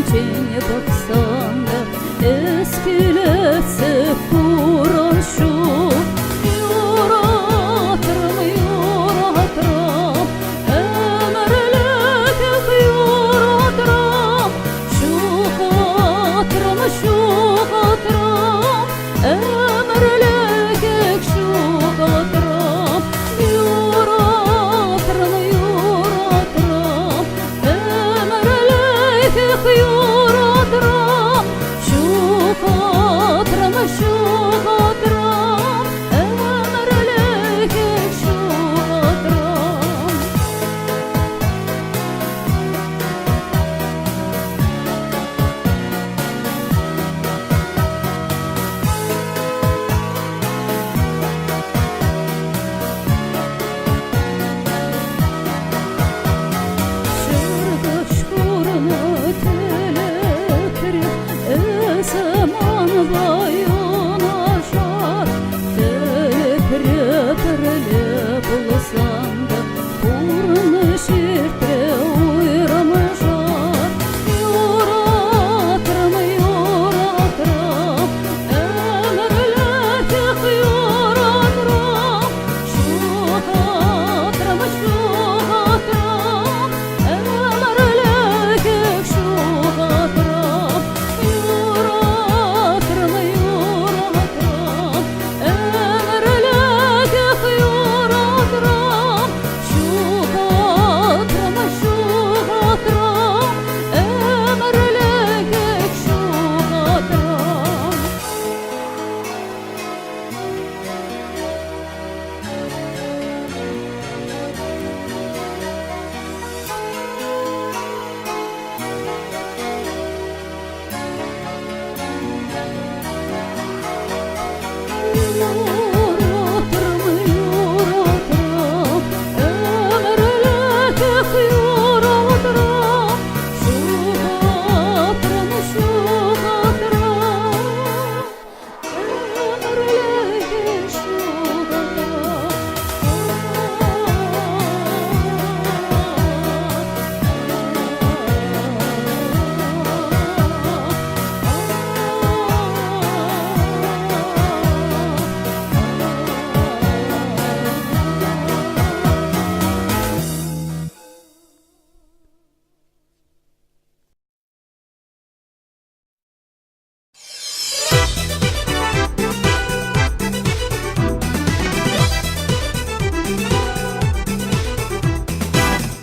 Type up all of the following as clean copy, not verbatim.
için baksan da eskilese kuraşı. Yuratırım yuratırım ömürlük yuratırım. Şu hatırım ömürlük şu hatırım. Yuratırım yuratırım ömürlük yuratırım. Şu hatırım ömürlük şu hatırım. Zaman bayın aşar, telepre bulsan da burnu şirte uyramışar. Yuratırım yuratırım ömürlük yuratırım. Şu hatırım ömürlük şu hatırım. Yuratırım yuratırım ömürlük yuratırım. Şu hatırım ömürlük şu hatırım. Yuratırım yuratırım ömürlük yuratırım. Şu hatırım şu hatırım ömürlük şu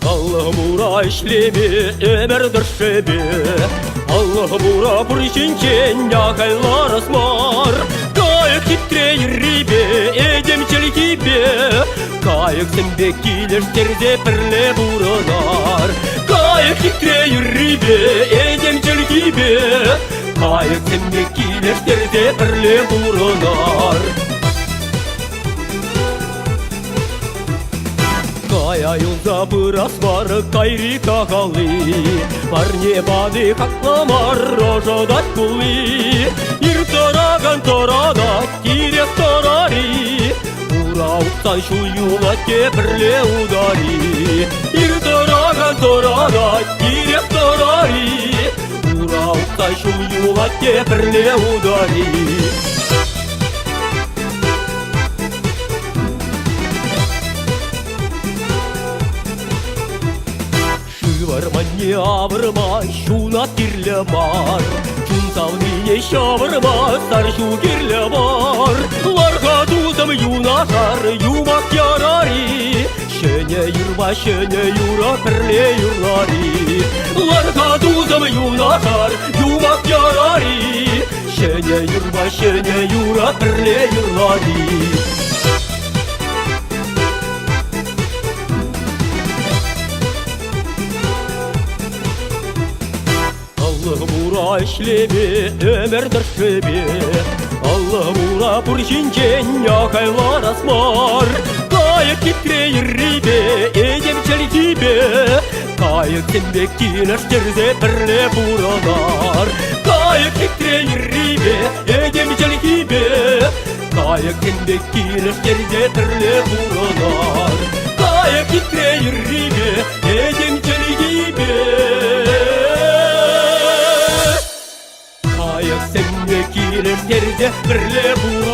Allah'ım ura işlemi ömür düşebi. Allah'ım ura purşinken yakaylar asmar. Kayık titreyir ribi edemçeli gibi. Kayık sendekiler terze perle buralar. Kayık titreyir ribi edemçeli gibi. Kayık sendekiler terze perle buralar. Kaya yolda biraz var kayri kakalı. Var nebadi kaklamar rojodat kuli. İrtoragan torada kirek torari. Ura utsan şu yola keperle udari. İrtoragan torada kirek torari. Ura utsan şu yola keperle udari. Varmanya varma şuna tirle mar. Çuntav niye şavarma sar şu girle var. Larga duzam yunaşar yumak yarari. Şene yurma şene yura perle yurlari. Larga duzam yunaşar yumak yarari. Şene yurma şene yura perle yurlari. Allah'ım ura işlemi ömür düşebi. Allah'ım ura purşinken yakaylar asmar. Kayık titreyir ribi edemçeli gibi. Kayık sendekiler terze perle buralar. Kayık titreyir ribi edemçeli gibi. Kayık sendekiler terze perle buralar. Kayık titreyir ribi edemçeli gibi. бірле бура